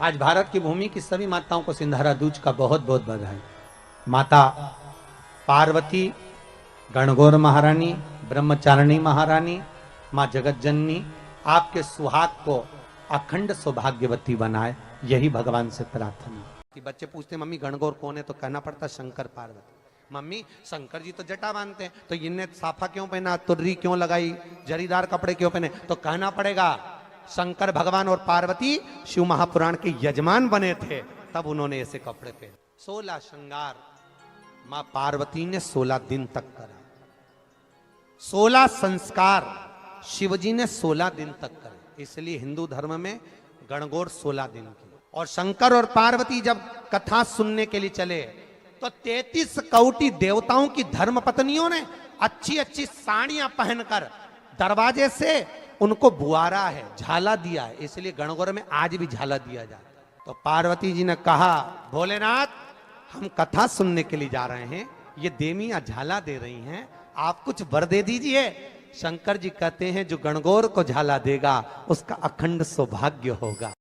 आज भारत की भूमि की सभी माताओं को सिंधारा दूज का बहुत बहुत बधाई। माता पार्वती, गणगौर महारानी, ब्रह्मचारिणी महारानी, माँ जगत जननी आपके सुहाग को अखंड सौभाग्यवती बनाए, यही भगवान से प्रार्थना। कि बच्चे पूछते मम्मी गणगौर कौन है, तो कहना पड़ता शंकर पार्वती। मम्मी शंकर जी तो जटा बांधते हैं, तो इनने साफा क्यों पहना, तुर्री क्यों लगाई, जरीदार कपड़े क्यों पहने, तो कहना पड़ेगा शंकर भगवान और पार्वती शिव महापुराण के यजमान बने थे, तब उन्होंने ऐसे कपड़े पहने। 16 श्रृंगार मां पार्वती ने 16 दिन तक करा, 16 संस्कार शिवजी ने 16 दिन तक करे। इसलिए हिंदू धर्म में गणगौर 16 दिन की। और शंकर और पार्वती जब कथा सुनने के लिए चले, तो 33 कौटी देवताओं की धर्म पत्नियों ने अच्छी अच्छी साड़ियां पहनकर दरवाजे से उनको बुआरा है, झाला दिया है। इसलिए गणगौर में आज भी झाला दिया जाता है। तो पार्वती जी ने कहा भोलेनाथ, हम कथा सुनने के लिए जा रहे हैं, ये देवियां झाला दे रही हैं, आप कुछ वर दे दीजिए। शंकर जी कहते हैं जो गणगौर को झाला देगा उसका अखंड सौभाग्य होगा।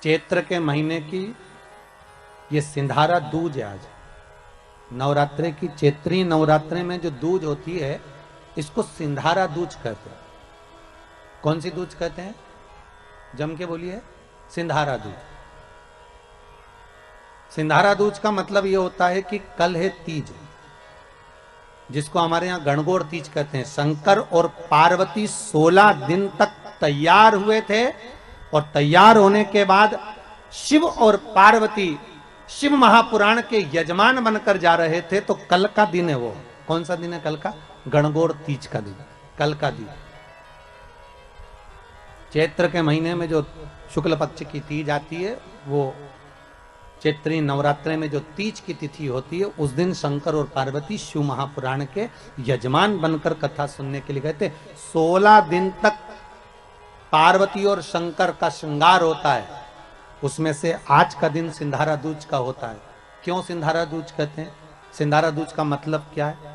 चैत्र के महीने की ये सिंधारा दूज है। आज नवरात्रे की चैत्री नवरात्रे में जो दूज होती है, इसको सिंधारा दूज कहते हैं। कौन सी दूज कहते हैं, जम के बोलिए। सिंधारा दूज। सिंधारा दूज का मतलब यह होता है कि कल है तीज, जिसको हमारे यहां गणगौर तीज कहते हैं। शंकर और पार्वती 16 दिन तक तैयार हुए थे, और तैयार होने के बाद शिव और पार्वती शिव महापुराण के यजमान बनकर जा रहे थे। तो कल का दिन है वो। कौन सा दिन है कल का? गणगौर तीज का दिन, कल का दिन। चैत्र के महीने में जो शुक्ल पक्ष की तीज आती है, वो चैत्री नवरात्रे में जो तीज की तिथि होती है, उस दिन शंकर और पार्वती शिव महापुराण के यजमान बनकर कथा सुनने के लिए गए थे। 16 दिन तक पार्वती और शंकर का श्रृंगार होता है। उसमें से आज का दिन सिंधारा दूज का होता है। क्यों सिंधारा दूज कहते हैं? सिंधारा दूज का मतलब क्या है?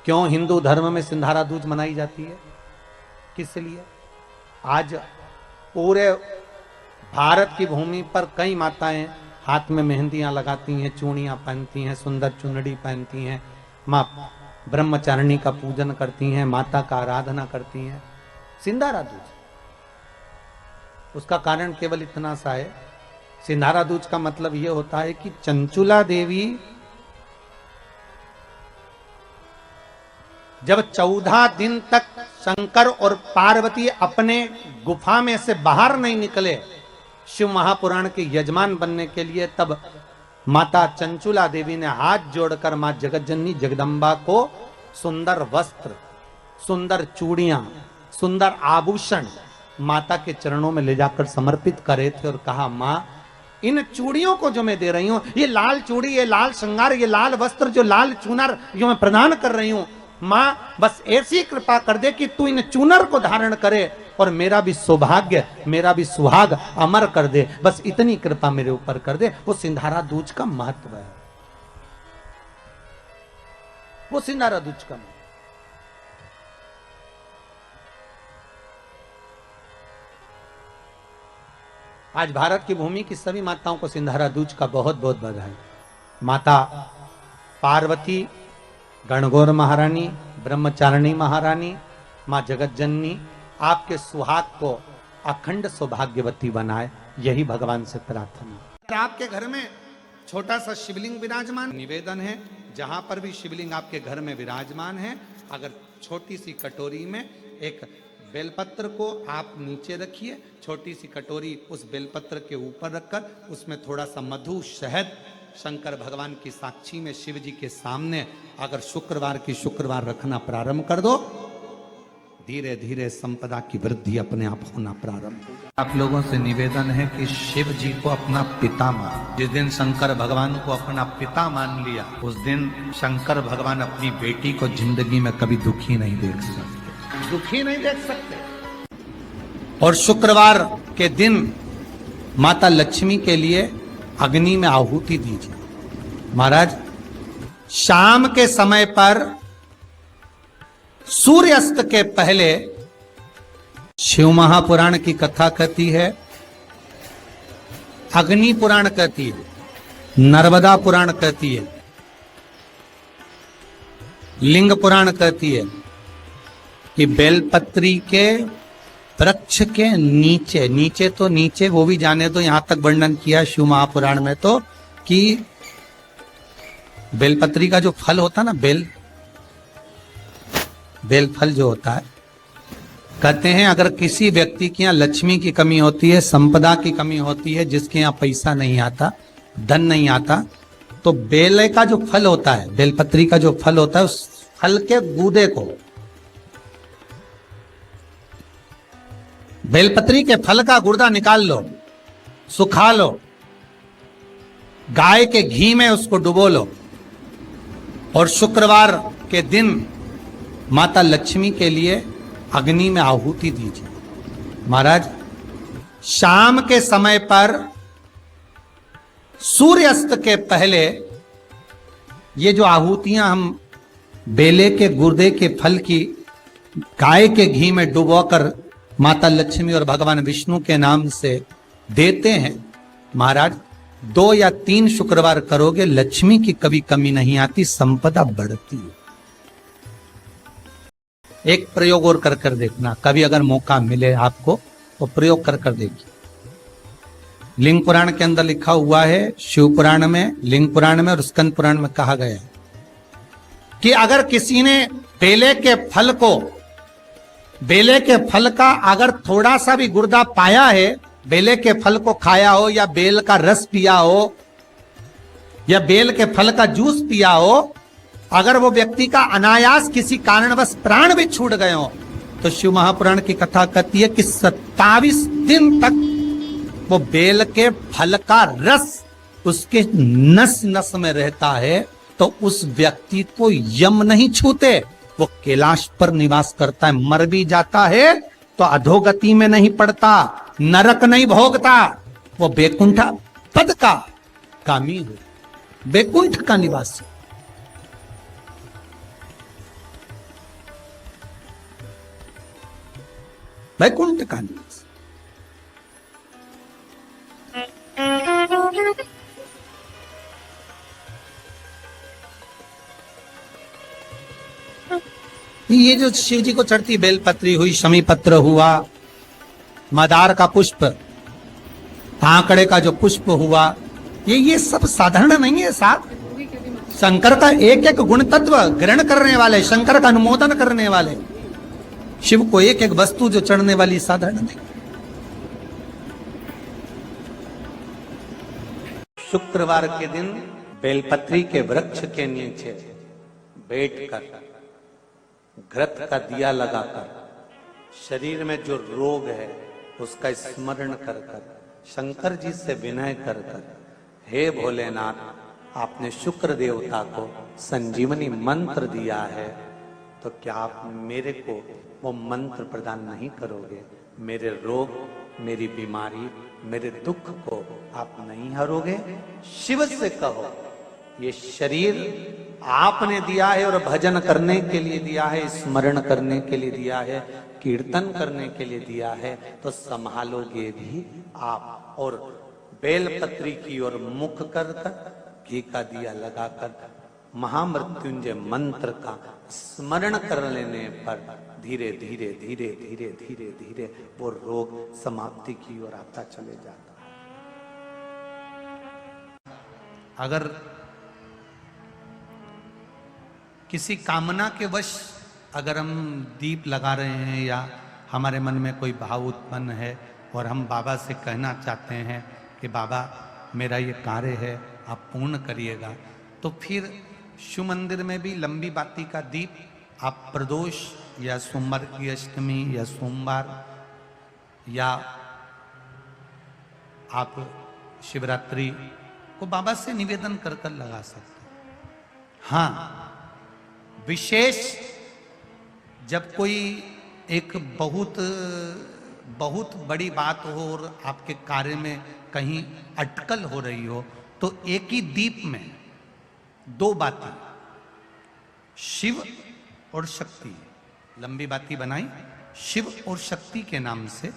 क्यों हिंदू धर्म में सिंधारा दूज मनाई जाती है? किस लिए? आज पूरे भारत की भूमि पर कई माताएं हाथ में मेहंदियां लगाती हैं, चूड़ियां पहनती हैं, सुंदर चुनड़ी पहनती हैं, मां ब्रह्मचारिणी का पूजन करती हैं, माता का आराधना करती हैं। सिंधारा दूज, उसका कारण केवल इतना सा है। सिंधारा दूज का मतलब यह होता है कि चंचुला देवी जब 14 दिन तक शंकर और पार्वती अपने गुफा में से बाहर नहीं निकले शिव महापुराण के यजमान बनने के लिए, तब माता चंचुला देवी ने हाथ जोड़कर मां जगत जननी जगदम्बा को सुंदर वस्त्र, सुंदर चूड़ियां, सुंदर आभूषण माता के चरणों में ले जाकर समर्पित करे थे, और कहा मां, इन चूड़ियों को जो मैं दे रही हूं, ये लाल चूड़ी, ये लाल श्रृंगार, ये लाल वस्त्र, जो लाल चूनर जो मैं प्रदान कर रही हूं, मां बस ऐसी कृपा कर दे कि तू इन चूनर को धारण करे और मेरा भी सौभाग्य, मेरा भी सुहाग अमर कर दे। बस इतनी कृपा मेरे ऊपर कर दे। वो सिंधारा दूज का महत्व है। वो सिंधारा दूज का महत्व। आज भारत की भूमि की सभी माताओं को सिंधारा दूज का बहुत बहुत बधाई। माता पार्वती, गणगौर महारानी, ब्रह्मचारिणी महारानी, मां जगत जननी आपके सुहाग को अखंड सौभाग्यवती बनाए, यही भगवान से प्रार्थना। आपके घर में छोटा सा शिवलिंग विराजमान, निवेदन है जहां पर भी शिवलिंग आपके घर में विराजमान है, अगर छोटी सी कटोरी में एक बेलपत्र को आप नीचे रखिए, छोटी सी कटोरी उस बेलपत्र के ऊपर रखकर उसमें थोड़ा सा मधु, शहद, शंकर भगवान की साक्षी में शिव जी के सामने अगर शुक्रवार की शुक्रवार रखना प्रारंभ कर दो, धीरे धीरे संपदा की वृद्धि अपने आप होना प्रारंभ होगा। आप लोगों से निवेदन है कि शिव जी को अपना पिता मान। जिस दिन शंकर भगवान को अपना पिता मान लिया, उस दिन शंकर भगवान अपनी बेटी को जिंदगी में कभी दुखी नहीं देख सकते, दुखी नहीं देख सकते। और शुक्रवार के दिन माता लक्ष्मी के लिए अग्नि में आहुति दीजिए। महाराज, शाम के समय पर सूर्यास्त के पहले शिव महापुराण की कथा कहती है, अग्नि पुराण कहती है, नर्मदा पुराण कहती है, लिंग पुराण कहती है कि बेलपत्री के वृक्ष के नीचे, नीचे तो नीचे वो भी जाने तो यहां तक वर्णन किया शिव महापुराण में तो कि बेलपत्री का जो फल होता है ना, बेल फल जो होता है, कहते हैं अगर किसी व्यक्ति के यहाँ लक्ष्मी की कमी होती है, संपदा की कमी होती है, जिसके यहाँ पैसा नहीं आता, धन नहीं आता, तो बेल का जो फल होता है, बेलपत्री का जो फल होता है, उस फल के गूदे को, बेलपत्री के फल का गुर्दा निकाल लो, सुखा लो, गाय के घी में उसको डुबो लो और शुक्रवार के दिन माता लक्ष्मी के लिए अग्नि में आहुति दीजिए। महाराज, शाम के समय पर सूर्यास्त के पहले ये जो आहुतियां हम बेले के गुर्दे के फल की गाय के घी में डुबोकर माता लक्ष्मी और भगवान विष्णु के नाम से देते हैं, महाराज 2 या 3 शुक्रवार करोगे, लक्ष्मी की कभी कमी नहीं आती, संपदा बढ़ती है। एक प्रयोग और कर कर देखना, कभी अगर मौका मिले आपको तो प्रयोग कर कर देखिए। लिंग पुराण के अंदर लिखा हुआ है, शिव पुराण में, लिंग पुराण में और स्कंद पुराण में कहा गया है कि अगर किसी ने बेले के फल का अगर थोड़ा सा भी गुर्दा पाया है, बेले के फल को खाया हो या बेल का रस पिया हो या बेल के फल का जूस पिया हो, अगर वो व्यक्ति का अनायास किसी कारणवश प्राण भी छूट गए हो, तो शिव महापुराण की कथा कहती है कि 27 दिन तक वो बेल के फल का रस उसके नस नस में रहता है, तो उस व्यक्ति को यम नहीं छूते, वो कैलाश पर निवास करता है। मर भी जाता है तो अधोगति में नहीं पड़ता, नरक नहीं भोगता, वो बैकुंठ पद का कामी हो, बैकुंठ का निवासी। बैकुंठ का निवास। ये जो शिव जी को चढ़ती बेलपत्री हुई, शमी पत्र हुआ, मदार का पुष्प, आंकड़े का जो पुष्प हुआ, ये सब साधारण नहीं है साहब। शंकर का एक एक गुण तत्व ग्रहण करने वाले, शंकर का अनुमोदन करने वाले, शिव को एक एक वस्तु जो चढ़ने वाली साधारण नहीं। शुक्रवार के दिन बेलपत्री के वृक्ष के नीचे बैठकर घृत का दिया लगाकर शरीर में जो रोग है उसका स्मरण कर कर शंकर जी से विनय कर कर, हे भोलेनाथ, आपने शुक्र देवता को संजीवनी मंत्र दिया है, तो क्या आप मेरे को वो मंत्र प्रदान नहीं करोगे? मेरे रोग, मेरी बीमारी, मेरे दुख को आप नहीं हरोगे? शिव से कहो, ये शरीर आपने दिया है और भजन करने के लिए दिया है, स्मरण करने के लिए दिया है, कीर्तन करने के लिए दिया है, तो संभालोगे भी आप। और बेलपत्री की ओर मुख कर कर घी का दिया लगाकर महामृत्युंजय मंत्र का स्मरण कर लेने पर धीरे धीरे धीरे धीरे धीरे धीरे वो रोग समाप्ति की ओर आता चले जाता है। अगर किसी कामना के वश अगर हम दीप लगा रहे हैं या हमारे मन में कोई भाव उत्पन्न है और हम बाबा से कहना चाहते हैं कि बाबा मेरा ये कार्य है आप पूर्ण करिएगा, तो फिर शिव मंदिर में भी लंबी बाती का दीप आप प्रदोष या सोमवार की अष्टमी या सोमवार या आप शिवरात्रि को बाबा से निवेदन कर कर लगा सकते हैं। हाँ, विशेष जब कोई एक बहुत बड़ी बात हो और आपके कार्य में कहीं अटकल हो रही हो, तो एक ही दीप में 2 बाती, शिव और शक्ति, लंबी बाती बनाई शिव और शक्ति के नाम से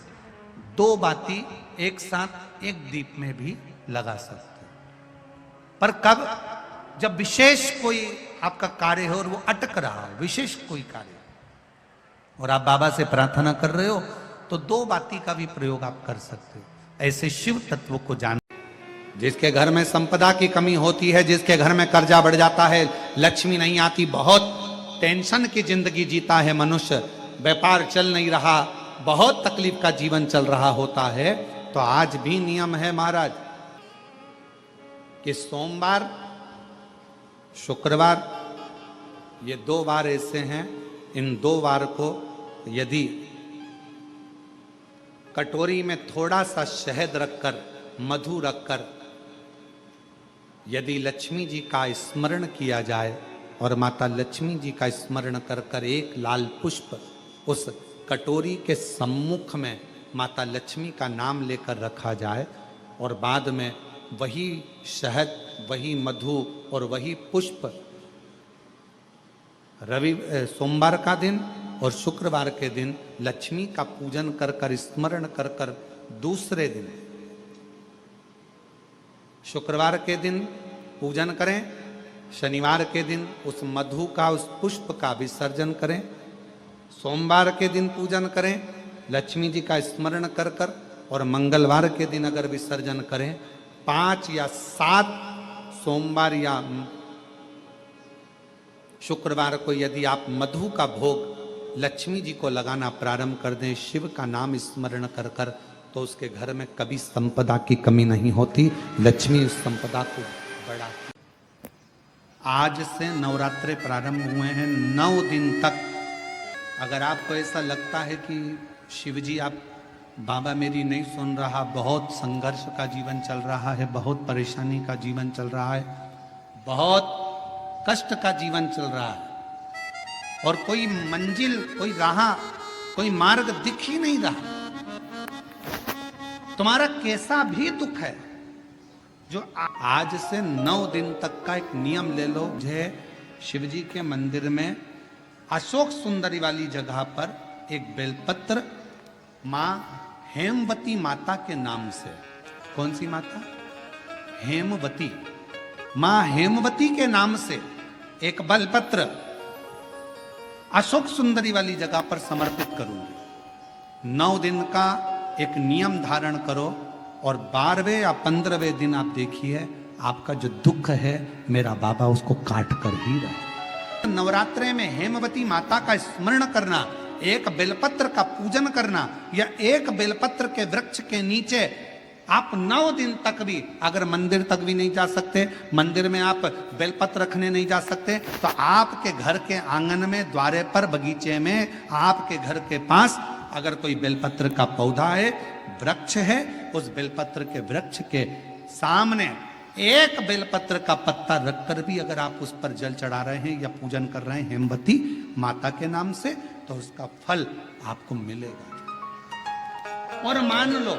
2 बाती एक साथ एक दीप में भी लगा सकते हैं। पर कब? जब विशेष कोई आपका कार्य हो और वो अटक रहा हो, विशेष कोई कार्य, और आप बाबा से प्रार्थना कर रहे हो, तो 2 बाती का भी प्रयोग आप कर सकते हो। ऐसे शिव तत्व को जान। जिसके घर में संपदा की कमी होती है, जिसके घर में कर्जा बढ़ जाता है, लक्ष्मी नहीं आती, बहुत टेंशन की जिंदगी जीता है मनुष्य, व्यापार चल नहीं रहा, बहुत तकलीफ का जीवन चल रहा होता है, तो आज भी नियम है महाराज कि सोमवार, शुक्रवार, ये 2 बार ऐसे हैं, इन 2 बार को यदि कटोरी में थोड़ा सा शहद रखकर, मधु रखकर, यदि लक्ष्मी जी का स्मरण किया जाए और माता लक्ष्मी जी का स्मरण कर कर एक लाल पुष्प उस कटोरी के सम्मुख में माता लक्ष्मी का नाम लेकर रखा जाए, और बाद में वही शहद, वही मधु और वही पुष्प सोमवार का दिन और शुक्रवार के दिन लक्ष्मी का पूजन कर कर, स्मरण कर कर, दूसरे दिन शुक्रवार के दिन पूजन करें, शनिवार के दिन उस मधु का, उस पुष्प का विसर्जन करें, सोमवार के दिन पूजन करें लक्ष्मी जी का स्मरण कर कर, और मंगलवार के दिन अगर विसर्जन करें, 5 या 7 सोमवार या शुक्रवार को यदि आप मधु का भोग लक्ष्मी जी को लगाना प्रारंभ कर दें, शिव का नाम स्मरण कर कर, तो उसके घर में कभी संपदा की कमी नहीं होती, लक्ष्मी उस संपदा को बढ़ाती। आज से नवरात्रे प्रारंभ हुए हैं, 9 दिन तक। अगर आपको ऐसा लगता है कि शिव जी आप बाबा मेरी नहीं सुन रहा, बहुत संघर्ष का जीवन चल रहा है, बहुत परेशानी का जीवन चल रहा है, बहुत कष्ट का जीवन चल रहा है, और कोई मंजिल, कोई राह, कोई मार्ग दिख ही नहीं रहा, तुम्हारा कैसा भी दुख है, जो आज से 9 दिन तक का एक नियम ले लो। मुझे शिवजी के मंदिर में अशोक सुंदरी वाली जगह पर एक बेलपत्र माँ हेमवती माता के नाम से, कौन सी माता? हेमवती, माँ हेमवती के नाम से एक बेलपत्र अशोक सुंदरी वाली जगह पर समर्पित करूंगी। 9 दिन का एक नियम धारण करो, और 12वें या 15वें दिन आप देखिए आपका जो दुख है मेरा बाबा उसको काट कर ही रहे। नवरात्रे में हेमवती माता का स्मरण करना, एक बेलपत्र का पूजन करना, या एक बेलपत्र के वृक्ष के नीचे आप 9 दिन तक भी, अगर मंदिर तक भी नहीं जा सकते, मंदिर में आप बेलपत्र रखने नहीं जा सकते, तो आपके घर के आंगन में, द्वारे पर, बगीचे में, आपके घर के पास अगर कोई बेलपत्र का पौधा है, वृक्ष है, उस बेलपत्र के वृक्ष के सामने एक बेलपत्र का पत्ता रखकर भी अगर आप उस पर जल चढ़ा रहे हैं या पूजन कर रहे हैं हेमवती माता के नाम से, तो उसका फल आपको मिलेगा। और मान लो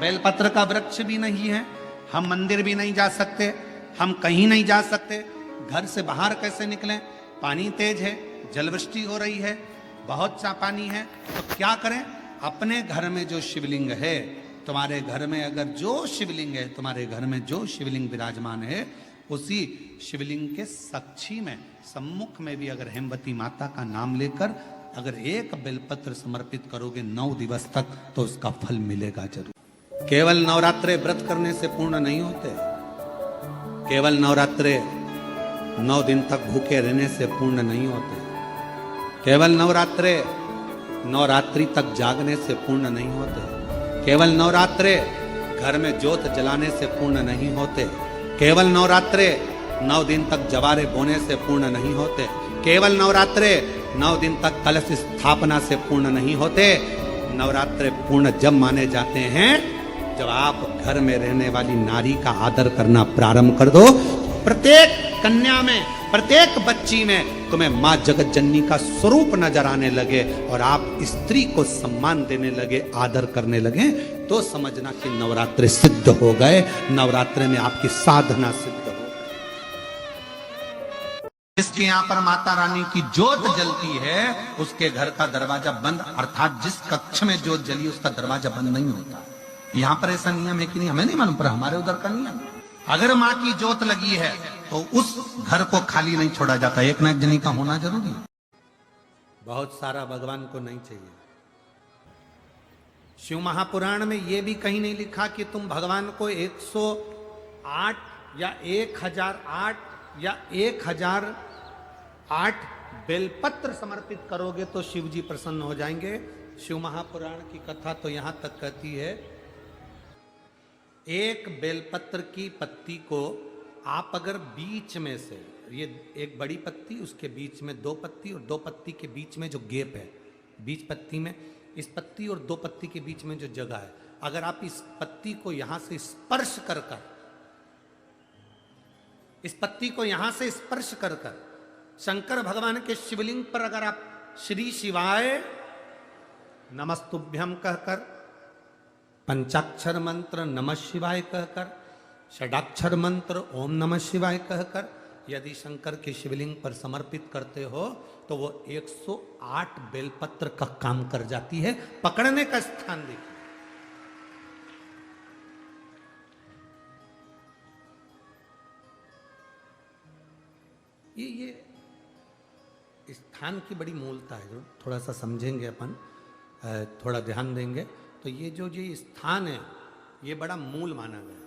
बेलपत्र का वृक्ष भी नहीं है, हम मंदिर भी नहीं जा सकते, हम कहीं नहीं जा सकते, घर से बाहर कैसे निकलें, पानी तेज है, जलवृष्टि हो रही है, बहुत सा पानी है, तो क्या करें? अपने घर में जो शिवलिंग है, तुम्हारे घर में अगर जो शिवलिंग है, तुम्हारे घर में जो शिवलिंग विराजमान है, उसी शिवलिंग के साक्षी में, सम्मुख में भी अगर हेमवती माता का नाम लेकर अगर एक बेलपत्र समर्पित करोगे 9 दिवस तक, तो उसका फल मिलेगा जरूर। केवल नवरात्रे व्रत करने से पूर्ण नहीं होते, केवल नवरात्रे 9 दिन तक भूखे रहने से पूर्ण नहीं होते, केवल नवरात्रे नवरात्रि तक जागने से पूर्ण नहीं होते, केवल नवरात्रे घर में ज्योत जलाने से पूर्ण नहीं होते, केवल नवरात्रे 9 दिन तक जवारे बोने से पूर्ण नहीं होते, केवल नवरात्रे 9 दिन तक कलश स्थापना से पूर्ण नहीं होते। नवरात्रे पूर्ण जब माने जाते हैं जब आप घर में रहने वाली नारी का आदर करना प्रारंभ कर दो। प्रत्येक कन्या में, प्रत्येक बच्ची में तुम्हें माँ जगत जननी का स्वरूप नजर आने लगे और आप स्त्री को सम्मान देने लगे, आदर करने लगे, तो समझना कि नवरात्रे सिद्ध हो गए, नवरात्रे में आपकी साधना सिद्ध हो गई। जिस जिसके यहाँ पर माता रानी की ज्योत जलती है उसके घर का दरवाजा बंद, अर्थात जिस कक्ष में ज्योत जली उसका दरवाजा बंद नहीं होता। यहाँ पर ऐसा नियम है कि नहीं हमें नहीं मालूम, पर हमारे उधर का नियम, अगर माँ की ज्योत लगी है तो उस घर को खाली नहीं छोड़ा जाता, एक न एक जनी का होना जरूरी है। बहुत सारा भगवान को नहीं चाहिए। शिव महापुराण में यह भी कहीं नहीं लिखा कि तुम भगवान को 108 या 1008 या 1008 बेलपत्र समर्पित करोगे तो शिव जी प्रसन्न हो जाएंगे। शिव महापुराण की कथा तो यहां तक कहती है, एक बेलपत्र की पत्ती को आप अगर बीच में से, ये एक बड़ी पत्ती, उसके बीच में 2 पत्ती और 2 पत्ती के बीच में जो गैप है, बीच पत्ती में, इस पत्ती और 2 पत्ती के बीच में जो जगह है, अगर आप इस पत्ती को यहां से स्पर्श कर कर, इस पत्ती को यहां से स्पर्श कर कर शंकर भगवान के शिवलिंग पर अगर आप श्री शिवाय नमस्तुभ्यम कहकर, पंचाक्षर मंत्र नमः शिवाय कहकर, षडाक्षर मंत्र ओम नमः शिवाय कहकर यदि शंकर के शिवलिंग पर समर्पित करते हो तो वो 108 बेलपत्र का काम कर जाती है। पकड़ने का स्थान देखिए, ये स्थान की बड़ी मूलता है, जो थोड़ा सा समझेंगे अपन, थोड़ा ध्यान देंगे तो ये जो ये स्थान है ये बड़ा मूल माना गया।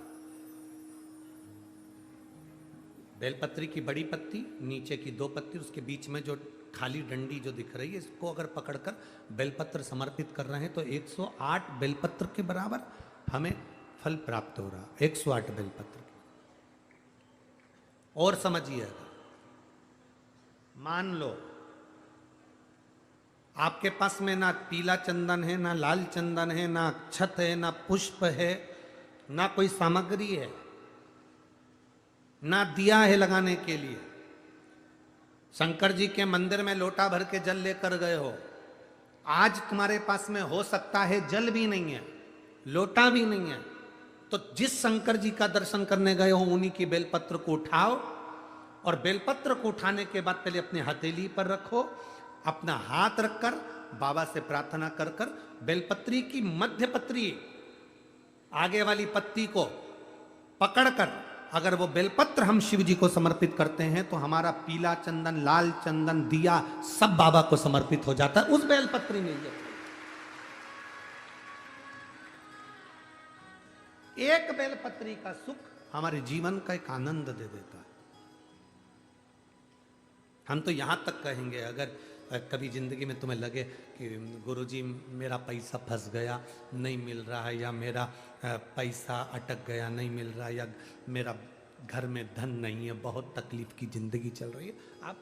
बेलपत्री की बड़ी पत्ती, नीचे की 2 पत्ती, उसके बीच में जो खाली डंडी जो दिख रही है, इसको अगर पकड़कर बेलपत्र समर्पित कर रहे हैं तो 108 बेलपत्र के बराबर हमें फल प्राप्त हो रहा, 108 बेलपत्र। और समझिएगा, मान लो आपके पास में ना पीला चंदन है, ना लाल चंदन है, ना अक्षत है, ना पुष्प है, ना कोई सामग्री है, ना दिया है लगाने के लिए। शंकर जी के मंदिर में लोटा भर के जल लेकर गए हो, आज तुम्हारे पास में हो सकता है जल भी नहीं है, लोटा भी नहीं है, तो जिस शंकर जी का दर्शन करने गए हो उन्हीं की बेलपत्र को उठाओ और बेलपत्र को उठाने के बाद पहले अपने हथेली पर रखो, अपना हाथ रखकर बाबा से प्रार्थना कर कर बेलपत्री की मध्य पत्री, आगे वाली पत्ती को पकड़कर अगर वो बेलपत्र हम शिव जी को समर्पित करते हैं तो हमारा पीला चंदन, लाल चंदन, दिया सब बाबा को समर्पित हो जाता है उस बेलपत्री में। एक बेलपत्री का सुख हमारे जीवन का एक आनंद दे देता है। हम तो यहां तक कहेंगे, अगर कभी जिंदगी में तुम्हें लगे कि गुरुजी मेरा पैसा फंस गया नहीं मिल रहा है, या मेरा पैसा अटक गया नहीं मिल रहा, या मेरा घर में धन नहीं है, बहुत तकलीफ की जिंदगी चल रही है, आप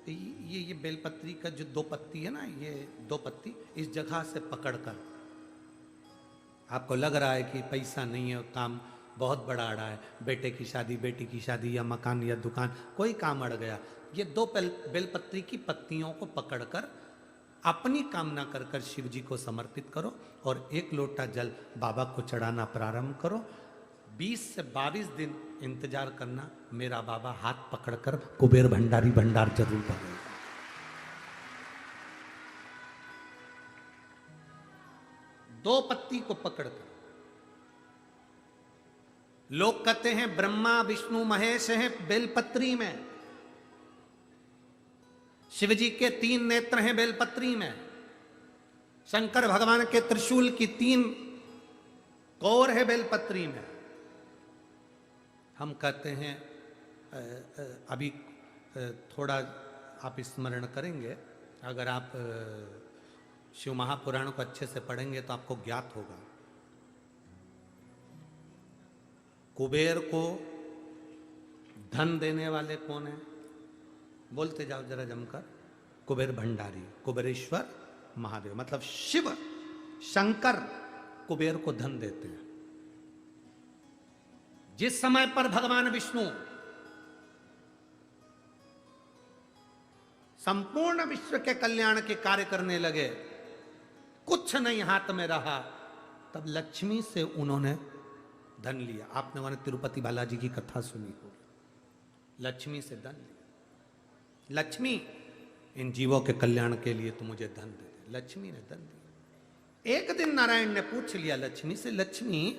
ये बेलपत्री का जो 2 पत्ती है ना, ये 2 पत्ती इस जगह से पकड़कर, आपको लग रहा है कि पैसा नहीं है, काम बहुत बड़ा अड़ा है, बेटे की शादी, बेटी की शादी, या मकान या दुकान, कोई काम अड़ गया, ये 2 बेलपत्री की पत्तियों को पकड़कर अपनी कामना कर कर शिव जी को समर्पित करो और 1 लोटा जल बाबा को चढ़ाना प्रारंभ करो। 20 से 22 दिन इंतजार करना, मेरा बाबा हाथ पकड़कर कुबेर भंडारी भंडार जरूर भरेगा। दो पत्ती को पकड़कर, लोग कहते हैं ब्रह्मा विष्णु महेश हैं बेलपत्री में, शिव जी के 3 नेत्र हैं बेलपत्री में, शंकर भगवान के त्रिशूल की 3 कौर है बेलपत्री में। हम कहते हैं अभी थोड़ा आप स्मरण करेंगे, अगर आप शिव महापुराण को अच्छे से पढ़ेंगे तो आपको ज्ञात होगा, कुबेर को धन देने वाले कौन है? बोलते जाओ जरा जमकर, कुबेर भंडारी, कुबेरेश्वर महादेव, मतलब शिव शंकर कुबेर को धन देते हैं। जिस समय पर भगवान विष्णु संपूर्ण विश्व के कल्याण के कार्य करने लगे, कुछ नहीं हाथ में रहा, तब लक्ष्मी से उन्होंने धन लिया। आपने वहां तिरुपति बालाजी की कथा सुनी हो, लक्ष्मी से धन लिया। लक्ष्मी इन जीवों के कल्याण के लिए तू मुझे धन दे दे। लक्ष्मी ने धन दिया। एक दिन नारायण ने पूछ लिया लक्ष्मी से, लक्ष्मी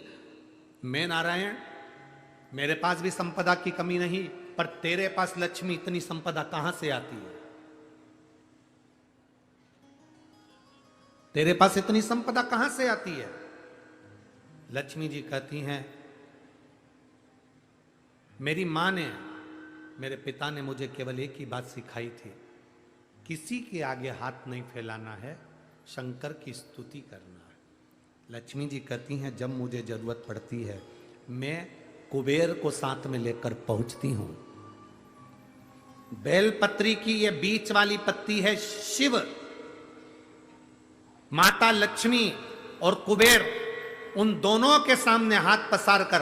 मैं नारायण, मेरे पास भी संपदा की कमी नहीं, पर तेरे पास लक्ष्मी इतनी संपदा कहां से आती है? तेरे पास इतनी संपदा कहां से आती है? लक्ष्मी जी कहती हैं, मेरी मां ने, मेरे पिता ने मुझे केवल एक ही बात सिखाई थी, किसी के आगे हाथ नहीं फैलाना है, शंकर की स्तुति करना है। लक्ष्मी जी कहती हैं, जब मुझे जरूरत पड़ती है मैं कुबेर को साथ में लेकर पहुंचती हूं। बेलपत्री की ये बीच वाली पत्ती है शिव, माता लक्ष्मी और कुबेर उन दोनों के सामने हाथ पसार कर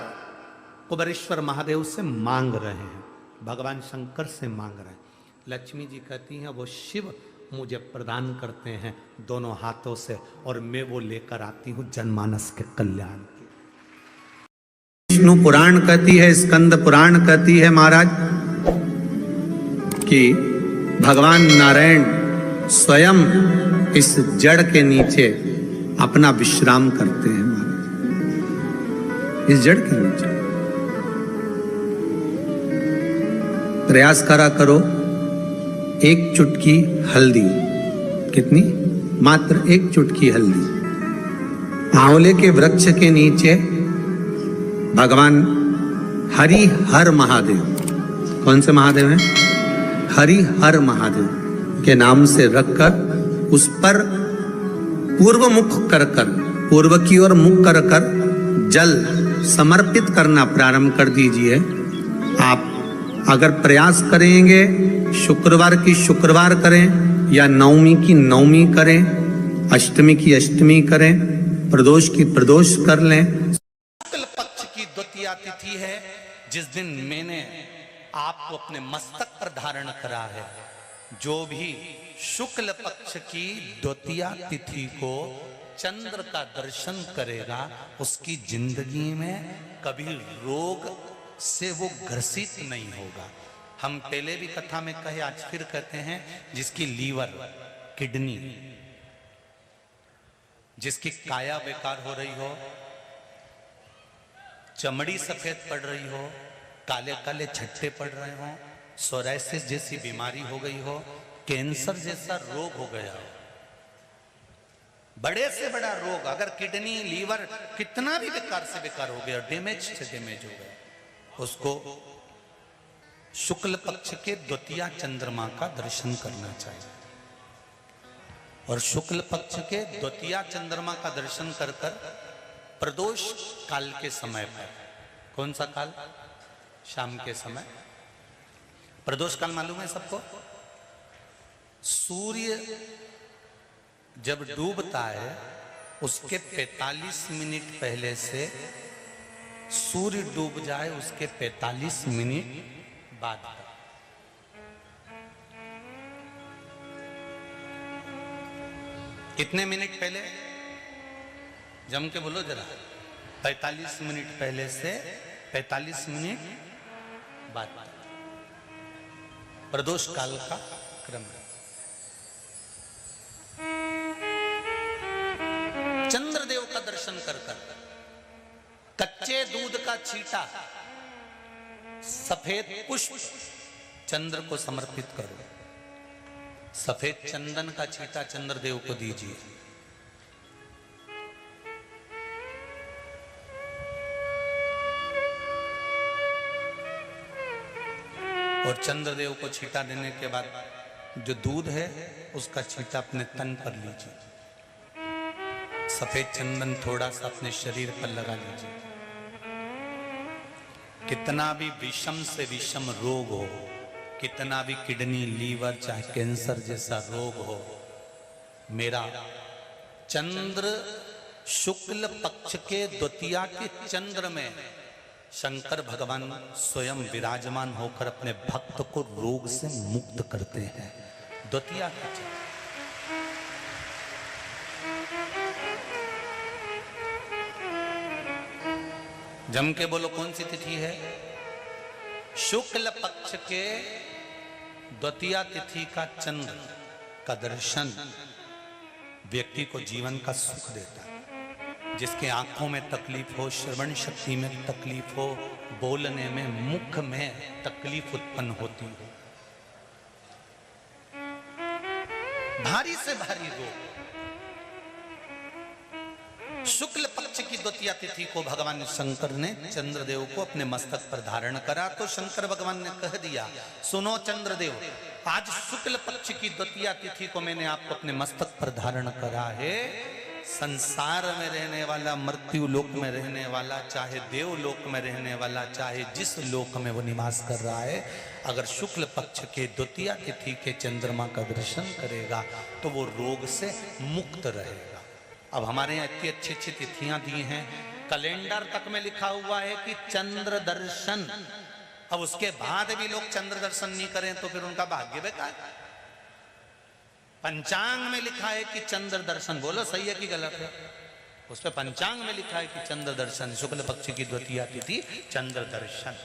कुबेरेश्वर महादेव से मांग रहे हैं, भगवान शंकर से मांग रहे हैं। लक्ष्मी जी कहती हैं, वो शिव मुझे प्रदान करते हैं दोनों हाथों से, और मैं वो लेकर आती हूं जनमानस के कल्याण के। विष्णु पुराण कहती है, स्कंद पुराण कहती है महाराज कि भगवान नारायण स्वयं इस जड़ के नीचे अपना विश्राम करते हैं महाराज, इस जड़ के नीचे। प्रयास करा करो, एक चुटकी हल्दी, कितनी? मात्र एक चुटकी हल्दी, आंवले के वृक्ष के नीचे भगवान हरि हर महादेव, कौन से महादेव हैं? हरि हर महादेव के नाम से रखकर उस पर पूर्व मुख कर कर, पूर्व की ओर मुख कर कर जल समर्पित करना प्रारंभ कर दीजिए। आप अगर प्रयास करेंगे, शुक्रवार की शुक्रवार करें या नवमी की नवमी करें, अष्टमी की अष्टमी करें, प्रदोष की प्रदोष कर लें। शुक्ल पक्ष की द्वितीया तिथि है जिस दिन मैंने आपको अपने मस्तक पर धारण करा है। जो भी शुक्ल पक्ष की द्वितीया तिथि को चंद्र का दर्शन करेगा उसकी जिंदगी में कभी रोग से वो ग्रसित नहीं होगा। हम पहले भी कथा में कहे, आज फिर कहते हैं, जिसकी लीवर, किडनी, जिसकी काया बेकार हो रही हो, चमड़ी सफेद पड़ रही हो, काले काले छट्टे पड़ रहे हो, सोराइसिस जैसी बीमारी हो गई हो, कैंसर जैसा रोग हो गया हो, बड़े से बड़ा रोग, अगर किडनी लीवर कितना भी बेकार से बेकार हो गया, डैमेज से डैमेज हो गया, उसको शुक्ल पक्ष के द्वितीया चंद्रमा का दर्शन करना चाहिए। और शुक्ल पक्ष के द्वितीया चंद्रमा का दर्शन कर कर प्रदोष काल के समय पर, कौन सा काल? शाम के समय। प्रदोष काल मालूम है सबको? सूर्य जब डूबता है उसके 45 मिनट पहले से सूर्य डूब जाए उसके 45 मिनट बाद। कितने मिनट पहले? जम के बोलो जरा। 45 मिनट पहले से 45 मिनट बाद प्रदोष काल का क्रम है। चंद्रदेव का दर्शन कर कर कच्चे दूध का छींटा, सफेद पुष्प चंद्र को समर्पित करो, सफेद चंदन का छींटा चंद्रदेव को दीजिए। और चंद्रदेव को छींटा देने के बाद जो दूध है उसका छींटा अपने तन पर लीजिए, सफेद चंदन थोड़ा सा अपने शरीर पर लगा लीजिए। कितना भी विषम से विषम रोग हो, कितना भी किडनी लीवर चाहे कैंसर जैसा रोग हो, मेरा चंद्र शुक्ल पक्ष के द्वितीया के चंद्र में शंकर भगवान स्वयं विराजमान होकर अपने भक्त को रोग से मुक्त करते हैं। द्वितीया का चंद्र। जम के बोलो कौन सी तिथि है? शुक्ल पक्ष के द्वितीया तिथि का चंद्र का दर्शन व्यक्ति को जीवन का सुख देता है। जिसके आंखों में तकलीफ हो, श्रवण शक्ति में तकलीफ हो, बोलने में, मुख में तकलीफ उत्पन्न होती हो, भारी से भारी रोग, शुक्ल पक्ष की द्वितीया तिथि को भगवान शंकर ने चंद्रदेव को अपने मस्तक पर धारण करा। तो शंकर भगवान ने कह दिया, सुनो चंद्रदेव, आज शुक्ल पक्ष की द्वितीया तिथि को मैंने आपको अपने मस्तक पर धारण करा है। संसार में रहने वाला, मृत्यु लोक में रहने वाला, चाहे देवलोक में रहने वाला, चाहे जिस लोक में वो निवास कर रहा है, अगर शुक्ल पक्ष के द्वितीया तिथि के चंद्रमा का दर्शन करेगा तो वो रोग से मुक्त रहेगा। अब हमारे यहाँ इतनी अच्छी अच्छी तिथियां दी हैं, कैलेंडर तक में लिखा हुआ है कि चंद्र दर्शन। अब उसके बाद भी लोग चंद्र दर्शन नहीं करें तो फिर उनका भाग्य बेकार। पंचांग में लिखा है कि चंद्र दर्शन, बोलो सही है कि गलत है? उस पर पंचांग में लिखा है कि चंद्र दर्शन, शुक्ल पक्ष की द्वितीया तिथि चंद्र दर्शन।